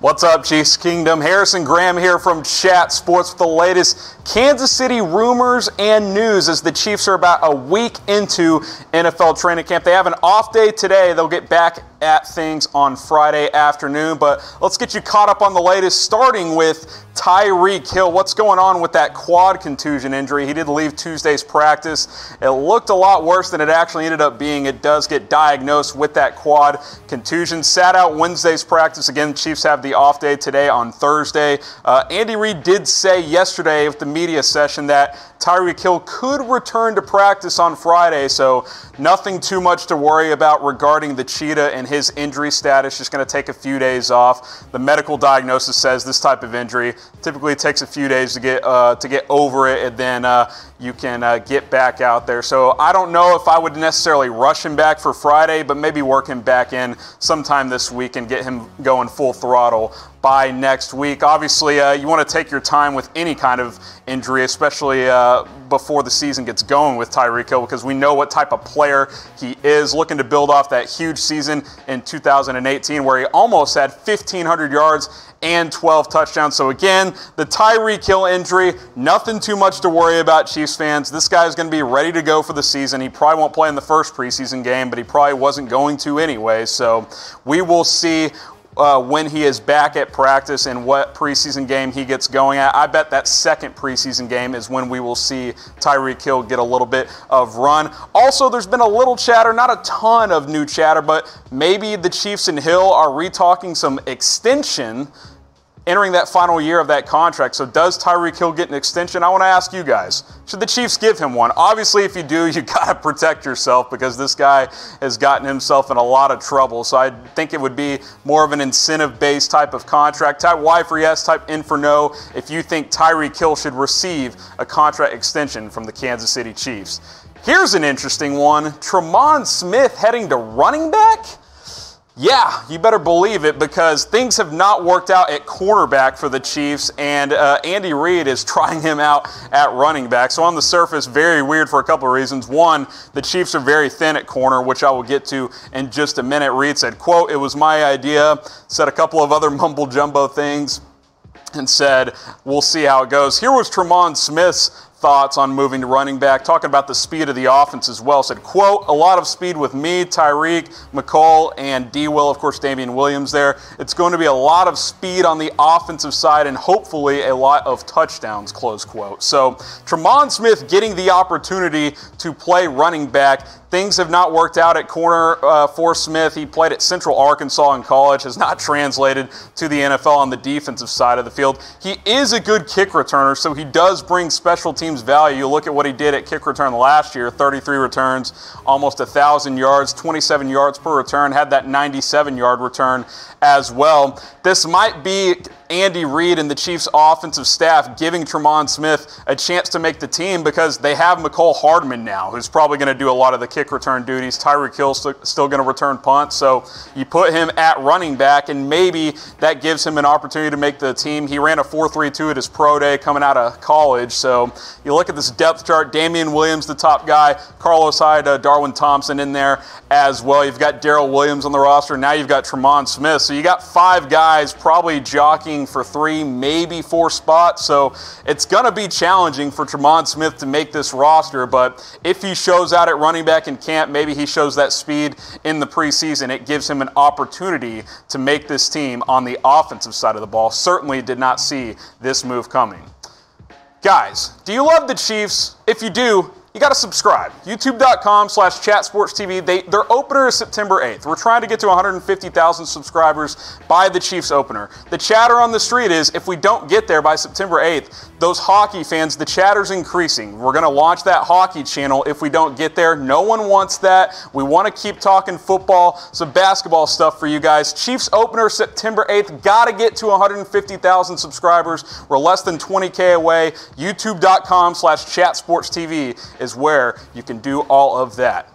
What's up, Chiefs Kingdom? Harrison Graham here from Chat Sports with the latest Kansas City rumors and news as the Chiefs are about a week into NFL training camp. They have an off day today. They'll get back at things on Friday afternoon, but let's get you caught up on the latest, starting with Tyreek Hill. What's going on with that quad contusion injury? He did leave Tuesday's practice. It looked a lot worse than it actually ended up being. It does get diagnosed with that quad contusion. Sat out Wednesday's practice. Again, Chiefs have the off day today on Thursday. Andy Reid did say yesterday with the media session that Tyreek Hill could return to practice on Friday, so nothing too much to worry about regarding the Cheetah and his injury status. Just going to take a few days off. The medical diagnosis says this type of injury typically takes a few days to get over it, and then you can get back out there. So I don't know if I would necessarily rush him back for Friday, but maybe work him back in sometime this week and get him going full throttle by next week. Obviously, you want to take your time with any kind of injury, especially before the season gets going with Tyreek Hill, because we know what type of player he is, looking to build off that huge season in 2018 where he almost had 1,500 yards and 12 touchdowns. So again, the Tyreek Hill injury, nothing too much to worry about, Chiefs fans. This guy is going to be ready to go for the season. He probably won't play in the first preseason game, but he probably wasn't going to anyway. So we will see when he is back at practice and what preseason game he gets going at. I bet that second preseason game is when we will see Tyreek Hill get a little bit of run. Also, there's been a little chatter, not a ton of new chatter, but maybe the Chiefs and Hill are re-talking some extension entering that final year of that contract. So does Tyreek Hill get an extension? I want to ask you guys, should the Chiefs give him one? Obviously, if you do, you got to protect yourself because this guy has gotten himself in a lot of trouble. So I think it would be more of an incentive-based type of contract. Type Y for yes, type N for no if you think Tyreek Hill should receive a contract extension from the Kansas City Chiefs. Here's an interesting one. Tremon Smith heading to running back? Yeah, you better believe it, because things have not worked out at cornerback for the Chiefs, and Andy Reid is trying him out at running back. So on the surface, very weird for a couple of reasons. One, the Chiefs are very thin at corner, which I will get to in just a minute. Reid said, quote, "It was my idea," said a couple of other mumble-jumbo things, and said, "We'll see how it goes." Here was Tremon Smith's thoughts on moving to running back, talking about the speed of the offense as well. Said, quote, "A lot of speed with me, Tyreek, McCall, and D-Will," of course, Damian Williams there. "It's going to be a lot of speed on the offensive side and hopefully a lot of touchdowns," close quote. So Tremon Smith getting the opportunity to play running back. Things have not worked out at corner for Smith. He played at Central Arkansas in college, has not translated to the NFL on the defensive side of the field. He is a good kick returner, so he does bring special teams value. You look at what he did at kick return last year, 33 returns, almost 1,000 yards, 27 yards per return, had that 97-yard return as well. This might be Andy Reid and the Chiefs offensive staff giving Tremon Smith a chance to make the team, because they have McCall Hardman now, who's probably going to do a lot of the kick return duties. Tyreek Hill's still going to return punts, so you put him at running back, and maybe that gives him an opportunity to make the team. He ran a 4.32 at his pro day coming out of college, so you look at this depth chart, Damian Williams, the top guy, Carlos Hyde, Darwin Thompson in there as well. You've got Darrell Williams on the roster. Now you've got Tremon Smith, so you got 5 guys probably jockeying for 3, maybe 4 spots. So it's going to be challenging for Tremon Smith to make this roster, but if he shows out at running back in camp, maybe he shows that speed in the preseason, it gives him an opportunity to make this team on the offensive side of the ball. Certainly did not see this move coming. Guys, do you love the Chiefs? If you do, you got to subscribe. YouTube.com/ChatSportsTV. Their opener is September 8th. We're trying to get to 150,000 subscribers by the Chiefs opener. The chatter on the street is, if we don't get there by September 8th, those hockey fans, the chatter's increasing. We're going to launch that hockey channel if we don't get there. No one wants that. We want to keep talking football, some basketball stuff for you guys. Chiefs opener September 8th. Got to get to 150,000 subscribers. We're less than 20K away. YouTube.com/ChatSportsTV is where you can do all of that.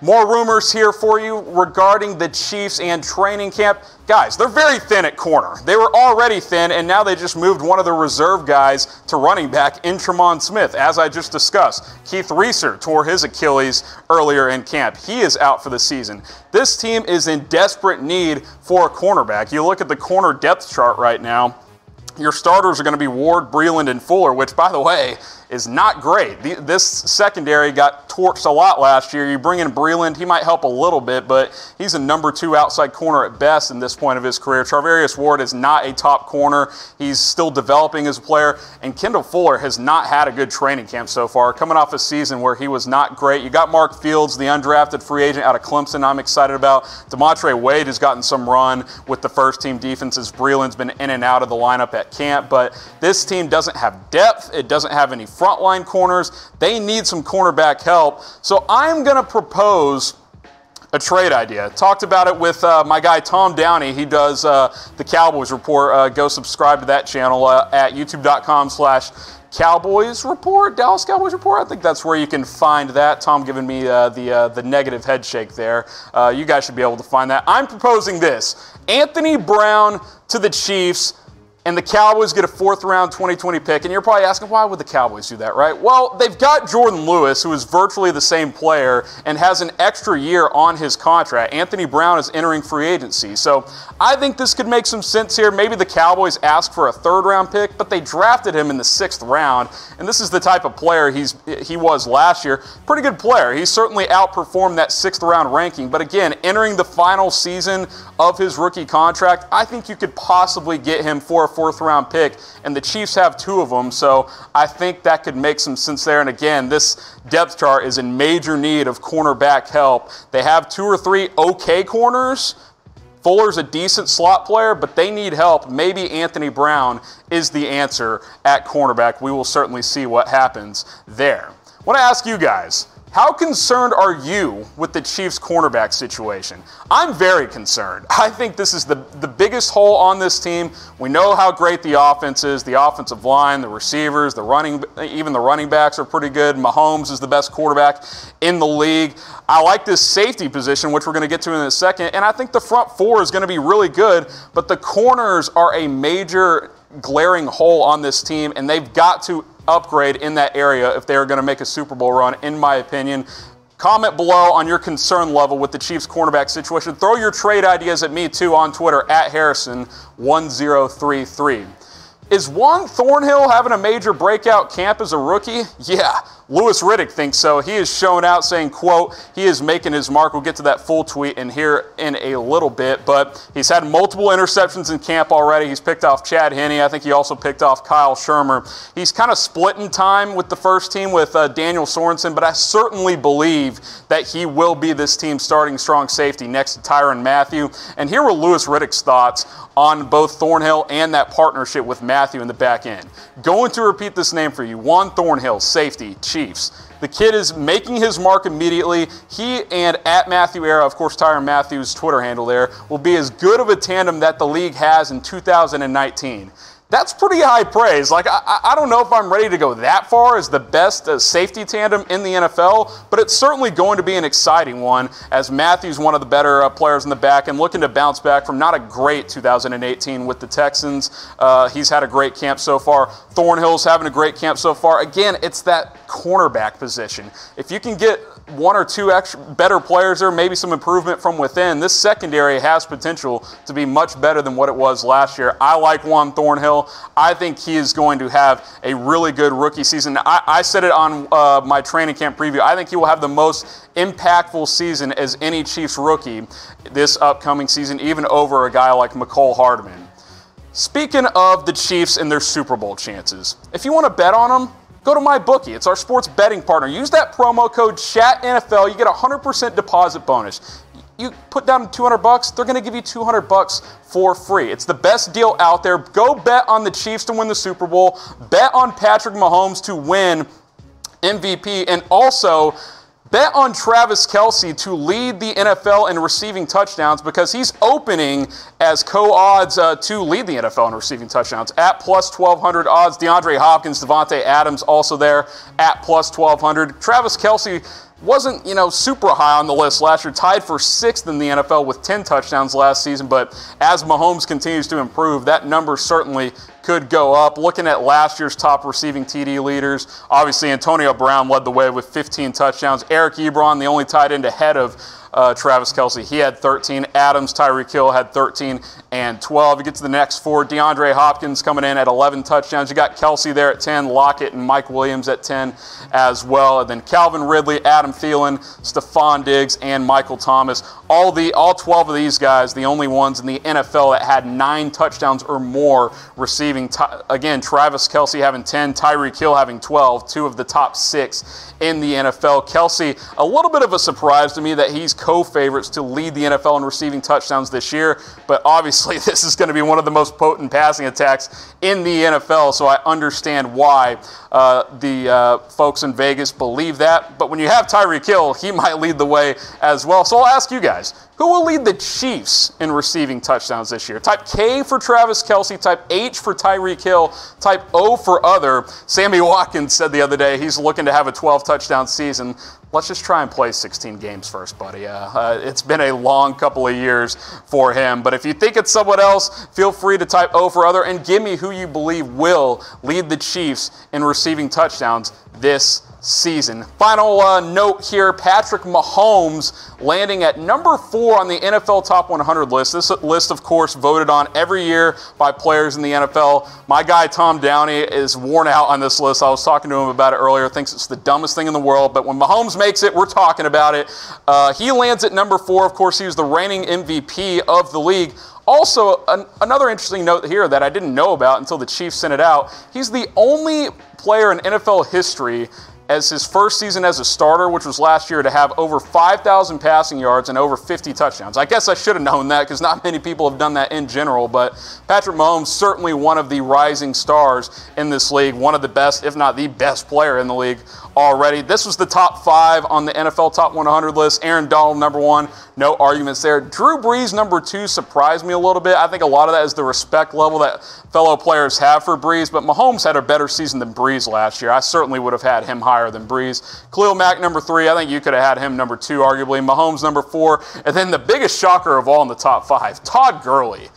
More rumors here for you regarding the Chiefs and training camp. Guys, they're very thin at corner. They were already thin, and now they just moved one of the reserve guys to running back in Tremon Smith, as I just discussed. Keith Reeser tore his Achilles earlier in camp. He is out for the season. This team is in desperate need for a cornerback. You look at the corner depth chart right now. Your starters are going to be Ward, Breeland, and Fuller, which, by the way, is not great. This secondary got torched a lot last year. You bring in Breeland, he might help a little bit, but he's a number 2 outside corner at best in this point of his career. Charvarius Ward is not a top corner. He's still developing as a player, and Kendall Fuller has not had a good training camp so far, coming off a season where he was not great. You got Mark Fields, the undrafted free agent out of Clemson, I'm excited about. DeMontre Wade has gotten some run with the first-team defenses. Breeland's been in and out of the lineup at camp, but this team doesn't have depth. It doesn't have any frontline corners. They need some cornerback help. So I'm going to propose a trade idea. Talked about it with my guy Tom Downey. He does the Cowboys Report. Go subscribe to that channel at youtube.com/Cowboys Report, Dallas Cowboys Report. I think that's where you can find that. Tom giving me the negative head shake there. You guys should be able to find that. I'm proposing this. Anthony Brown to the Chiefs, and the Cowboys get a 4th-round 2020 pick. And you're probably asking, why would the Cowboys do that, right? Well, they've got Jordan Lewis, who is virtually the same player and has an extra year on his contract. Anthony Brown is entering free agency. So I think this could make some sense here. Maybe the Cowboys ask for a 3rd-round pick, but they drafted him in the 6th round. And this is the type of player he was last year. Pretty good player. He certainly outperformed that 6th-round ranking. But again, entering the final season of his rookie contract, I think you could possibly get him for a 4th-round pick, and the Chiefs have 2 of them, so I think that could make some sense there. And again, this depth chart is in major need of cornerback help. They have 2 or 3 okay corners. Fuller's a decent slot player, but they need help. Maybe Anthony Brown is the answer at cornerback. We will certainly see what happens there. I want to ask you guys, how concerned are you with the Chiefs' cornerback situation? I'm very concerned. I think this is the biggest hole on this team. We know how great the offense is, the offensive line, the receivers, even the running backs are pretty good. Mahomes is the best quarterback in the league. I like this safety position, which we're going to get to in a second, and I think the front 4 is going to be really good, but the corners are a major glaring hole on this team, and they've got to upgrade in that area if they are going to make a Super Bowl run, in my opinion. Comment below on your concern level with the Chiefs cornerback situation. Throw your trade ideas at me too on Twitter at Harrison1033. Is Juan Thornhill having a major breakout camp as a rookie? Yeah, Louis Riddick thinks so. He is showing out saying, quote, he is making his mark. We'll get to that full tweet in here in a little bit, but he's had multiple interceptions in camp already. He's picked off Chad Henne. I think he also picked off Kyle Shermer. He's kind of splitting time with the first team with Daniel Sorensen, but I certainly believe that he will be this team's starting strong safety next to Tyrann Mathieu. And here were Louis Riddick's thoughts on both Thornhill and that partnership with Mathieu in the back end. Going to repeat this name for you, Juan Thornhill, safety, Chiefs. The kid is making his mark immediately. He and at Matthew Era, of course, Tyrann Mathieu's Twitter handle there, will be as good of a tandem that the league has in 2019. That's pretty high praise. Like, I don't know if I'm ready to go that far as the best safety tandem in the NFL, but it's certainly going to be an exciting one as Matthew's one of the better players in the back and looking to bounce back from not a great 2018 with the Texans. He's had a great camp so far. Thornhill's having a great camp so far. Again, it's that cornerback position. If you can get 1 or 2 extra better players there, maybe some improvement from within, this secondary has potential to be much better than what it was last year. I like Juan Thornhill. I think he is going to have a really good rookie season. I said it on my training camp preview. I think he will have the most impactful season as any Chiefs rookie this upcoming season, even over a guy like McCole Hardman. Speaking of the Chiefs and their Super Bowl chances, if you want to bet on them, go to MyBookie. It's our sports betting partner. Use that promo code CHATNFL. You get a 100% deposit bonus. You put down $200, they're going to give you $200 for free. It's the best deal out there. Go bet on the Chiefs to win the Super Bowl. Bet on Patrick Mahomes to win MVP. And also, Bet on Travis Kelce to lead the NFL in receiving touchdowns because he's opening as co-odds to lead the NFL in receiving touchdowns at plus 1,200 odds. DeAndre Hopkins, Devontae Adams also there at plus 1,200. Travis Kelce wasn't, super high on the list last year, tied for 6th in the NFL with 10 touchdowns last season, but as Mahomes continues to improve, that number certainly could go up. Looking at last year's top receiving TD leaders, obviously Antonio Brown led the way with 15 touchdowns. Eric Ebron, the only tight end ahead of Travis Kelce, he had 13. Adams, Tyreek Hill had 13 and 12. You get to the next 4, DeAndre Hopkins coming in at 11 touchdowns. You got Kelce there at 10, Lockett and Mike Williams at 10 as well. And then Calvin Ridley, Adam Thielen, Stephon Diggs, and Michael Thomas. All 12 of these guys, the only ones in the NFL that had 9 touchdowns or more receiving. Again, Travis Kelce having 10, Tyreek Hill having 12, 2 of the top 6 in the NFL. Kelce, a little bit of a surprise to me that he's co-favorites to lead the NFL in receiving touchdowns this year, but obviously this is going to be one of the most potent passing attacks in the NFL, so I understand why the folks in Vegas believe that. But when you have Tyreek Hill, he might lead the way as well. So I'll ask you guys, who will lead the Chiefs in receiving touchdowns this year? Type K for Travis Kelce, type H for Tyreek Hill, type O for other. Sammy Watkins said the other day he's looking to have a 12-touchdown season. Let's just try and play 16 games first, buddy. It's been a long couple of years for him. But if you think it's someone else, feel free to type O for other and give me who you believe will lead the Chiefs in receiving touchdowns this season. Final note here, Patrick Mahomes landing at number 4 on the NFL Top 100 list. This list, of course, voted on every year by players in the NFL. My guy Tom Downey is worn out on this list. I was talking to him about it earlier. Thinks it's the dumbest thing in the world, but when Mahomes makes it, we're talking about it. He lands at number 4. Of course, he was the reigning MVP of the league. Also, another interesting note here that I didn't know about until the Chiefs sent it out. He's the only player in NFL history as his first season as a starter, which was last year, to have over 5,000 passing yards and over 50 touchdowns. I guess I should have known that because not many people have done that in general, but Patrick Mahomes, certainly one of the rising stars in this league, one of the best, if not the best player in the league already. This was the top 5 on the NFL Top 100 list. Aaron Donald, number 1, no arguments there. Drew Brees, number 2, surprised me a little bit. I think a lot of that is the respect level that fellow players have for Brees, but Mahomes had a better season than Brees last year. I certainly would have had him higher than Brees. Khalil Mack, number 3. I think you could have had him number 2, arguably. Mahomes, number 4. And then the biggest shocker of all in the top 5, Todd Gurley.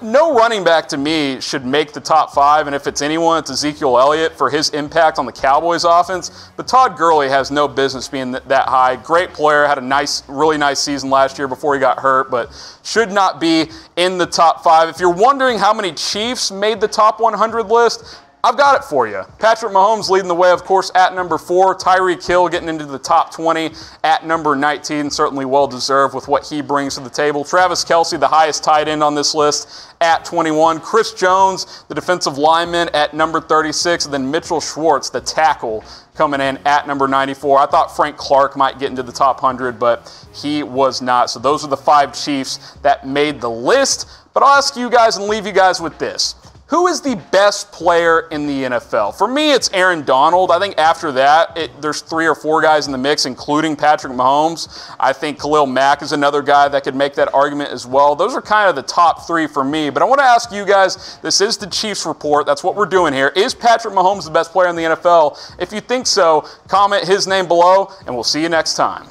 No running back to me should make the top 5, and if it's anyone, it's Ezekiel Elliott for his impact on the Cowboys offense. But Todd Gurley has no business being that high. Great player, had a really nice season last year before he got hurt, but should not be in the top 5. If you're wondering how many Chiefs made the top 100 list, I've got it for you. Patrick Mahomes leading the way, of course, at number 4. Tyreek Hill getting into the top 20 at number 19. Certainly well-deserved with what he brings to the table. Travis Kelce, the highest tight end on this list, at 21. Chris Jones, the defensive lineman, at number 36. And then Mitchell Schwartz, the tackle, coming in at number 94. I thought Frank Clark might get into the top 100, but he was not. So those are the 5 Chiefs that made the list. But I'll ask you guys and leave you guys with this. Who is the best player in the NFL? For me, it's Aaron Donald. I think after that, there's 3 or 4 guys in the mix, including Patrick Mahomes. I think Khalil Mack is another guy that could make that argument as well. Those are kind of the top 3 for me. But I want to ask you guys, this is the Chiefs Report. That's what we're doing here. Is Patrick Mahomes the best player in the NFL? If you think so, comment his name below, and we'll see you next time.